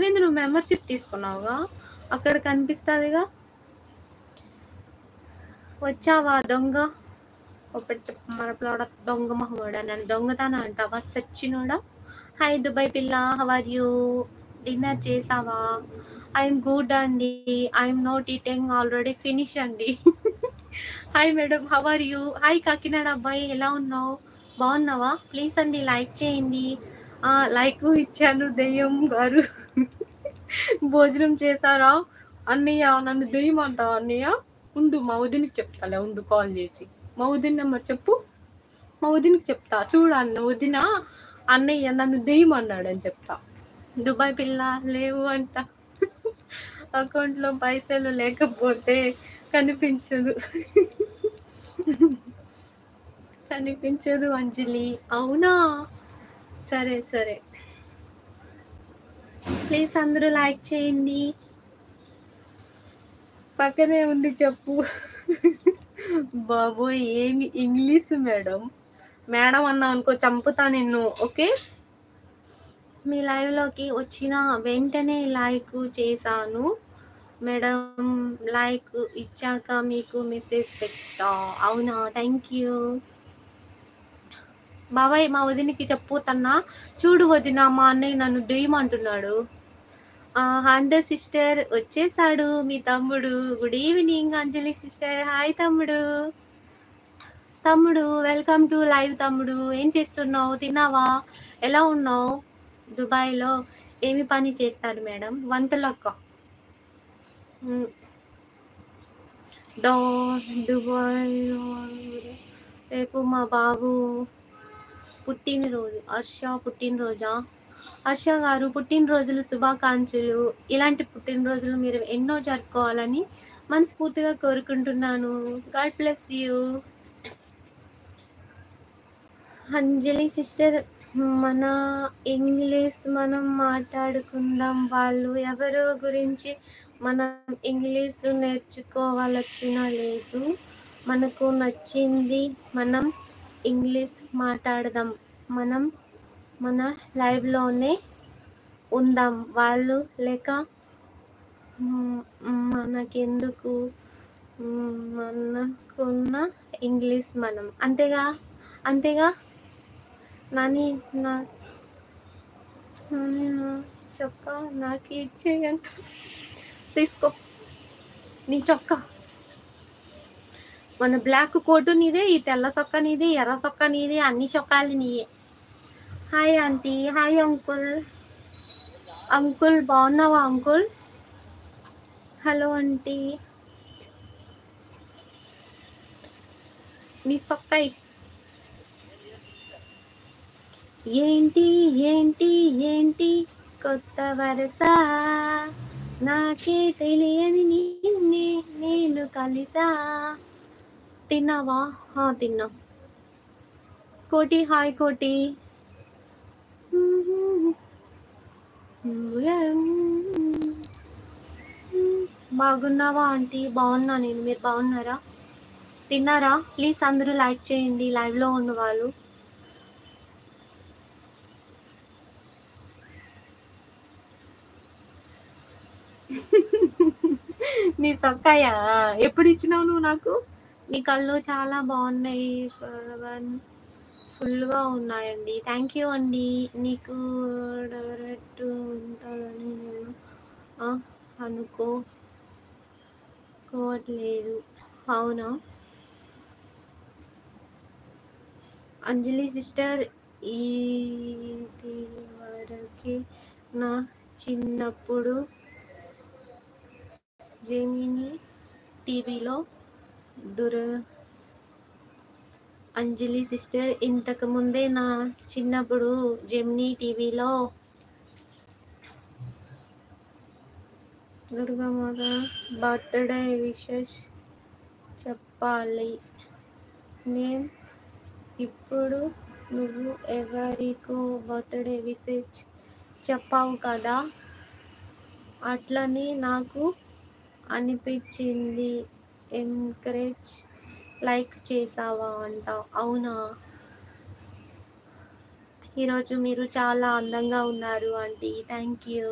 నువ్వేంది నువ్వు మెంబర్‌షిప్ తీసుకున్నావుగా? అక్కడ కనిపిస్తదిగా. వచ్చావా దొంగ? ఓ పెట్ట మరపలోడ దొంగ మొహమోడా, నన్ను దొంగతనం అంటావా సచ్చినోడా? హాయ్ దుబాయ్ పిల్ల, హౌ ఆర్ యూ? డిన్నర్ చేసావా? ఐఎమ్ గుడ్ అండి. I'm not eating, already finish అండి. Hi madam, how are you? Hi Kakinada అబ్బాయి, ఎలా ఉన్నావు? బాగున్నావా? ప్లీజ్ అండి లైక్ చేయండి. లైక్ ఇచ్చాను దెయ్యం గారు. భోజనం చేశారా? అన్నయ్య నన్ను దెయ్యం అంటావా అన్నయ్య? ఉండు మా వదినికి చెప్తాలే, ఉండు కాల్ చేసి. మా వదిన నెంబర్ చెప్పు. మా వదినికి చెప్తా చూడు, అన్న వదిన అన్నయ్య నన్ను దెయ్యం అన్నాడని చెప్తా. దుబాయ్ పిల్ల లేవు అంట. అకౌంట్లో పైసలు లేకపోతే కనిపించదు. కనిపించదు అంజలి. అవునా? సరే సరే, ప్లీజ్ అందరూ లైక్ చేయండి. పక్కనే ఉంది చెప్పు. బాబోయ్ ఏమి ఇంగ్లీష్ మేడం. మేడం అన్నా అనుకో చంపుతా నిన్ను. ఓకే, మీ లైవ్లోకి వచ్చిన వెంటనే లైక్ చేశాను మేడం. లైక్ ఇచ్చాక మీకు మెసేజ్ పెట్టా. అవునా, థ్యాంక్ యూ. బాబాయ్ మా వదినికి చెప్పు తన్నా. చూడు వదిన, మా అన్నయ్య నన్ను దెయ్యమంటున్నాడు. హండే సిస్టర్ వచ్చేసాడు మీ తమ్ముడు. గుడ్ ఈవినింగ్ అంజలి సిస్టర్. హాయ్ తమ్ముడు. తమ్ముడు వెల్కమ్ టు లైవ్. తమ్ముడు ఏం చేస్తున్నావు? తిన్నావా? ఎలా ఉన్నావు? దుబాయ్లో ఏమి పని చేస్తారు మేడం? వంటలక్క. దుబాయ్ రేపు మా బాబు పుట్టినరోజు. హర్ష పుట్టినరోజా? హర్ష గారు పుట్టినరోజులు శుభాకాంక్షలు. ఇలాంటి పుట్టినరోజులు మీరు ఎన్నో జరుపుకోవాలని మనస్ఫూర్తిగా కోరుకుంటున్నాను. God bless you. Anjali sister, మన ఇంగ్లీష్ మనం మాట్లాడుకుందాం. వాళ్ళు ఎవరో గురించి మనం ఇంగ్లీష్ నేర్చుకోవాల్సిన లేదు. మనకు నచ్చింది మనం ఇంగ్లీష్ మాట్లాడదాం. మనం మన లైవ్లోనే ఉందాం. వాళ్ళు లేక మనకెందుకు, మనకున్న ఇంగ్లీష్ మనం. అంతేగా అంతేగా నాని. నా చొక్కా నాకు ఇచ్చేయంత. తీసుకో నీ చొక్కా. మన బ్లాక్ కోటు నీదే, ఈ తెల్ల చొక్కా నీదే, ఎర్ర చొక్కా నీదే, అన్ని చొక్కాలు నీయే. Hi aunty. Hi uncle. Uncle బాగున్నావా అంకుల్? Hello aunty. నీ చొక్కాయి ఏంటి ఏంటి ఏంటి కొత్త వరస, నాకే తెలియని నిన్నే నేను కలిసా. తిన్నావా? తిన్నా. కోటి హాయ్ కోటి. బాగున్నావా ఆంటీ? బాగున్నా నేను, మీరు బాగున్నారా? తిన్నారా? ప్లీజ్ అందరూ లైక్ చేయండి లైవ్లో ఉన్న వాళ్ళు. నీ సొక్కాయా ఎప్పుడు ఇచ్చినావు నువ్వు నాకు? నీ కళ్ళు చాలా బాగున్నాయి, ఫుల్గా ఉన్నాయండి. థ్యాంక్ యూ అండి. నీకు డైరెక్ట్ ఉంటుందని నేను అనుకోవట్లేదు. అవునా అంజలి సిస్టర్, ఇది వరకే నా చిన్నప్పుడు జెమినీ టీవీలో అంజలి సిస్టర్, ఇంతకు ముందే నా చిన్నప్పుడు జెమినీ టీవీలో దుర్గామాత బర్త్డే విషెస్ చెప్పాలి నేమ్. ఇప్పుడు నువ్వు ఎవరికో బర్త్డే విషెస్ చెప్పావు కదా, అట్లనే నాకు అనిపించింది. ఎంకరేజ్ లైక్ చేసావా అంట. అవునా, ఈరోజు మీరు చాలా అందంగా ఉన్నారు ఆంటీ. Thank you.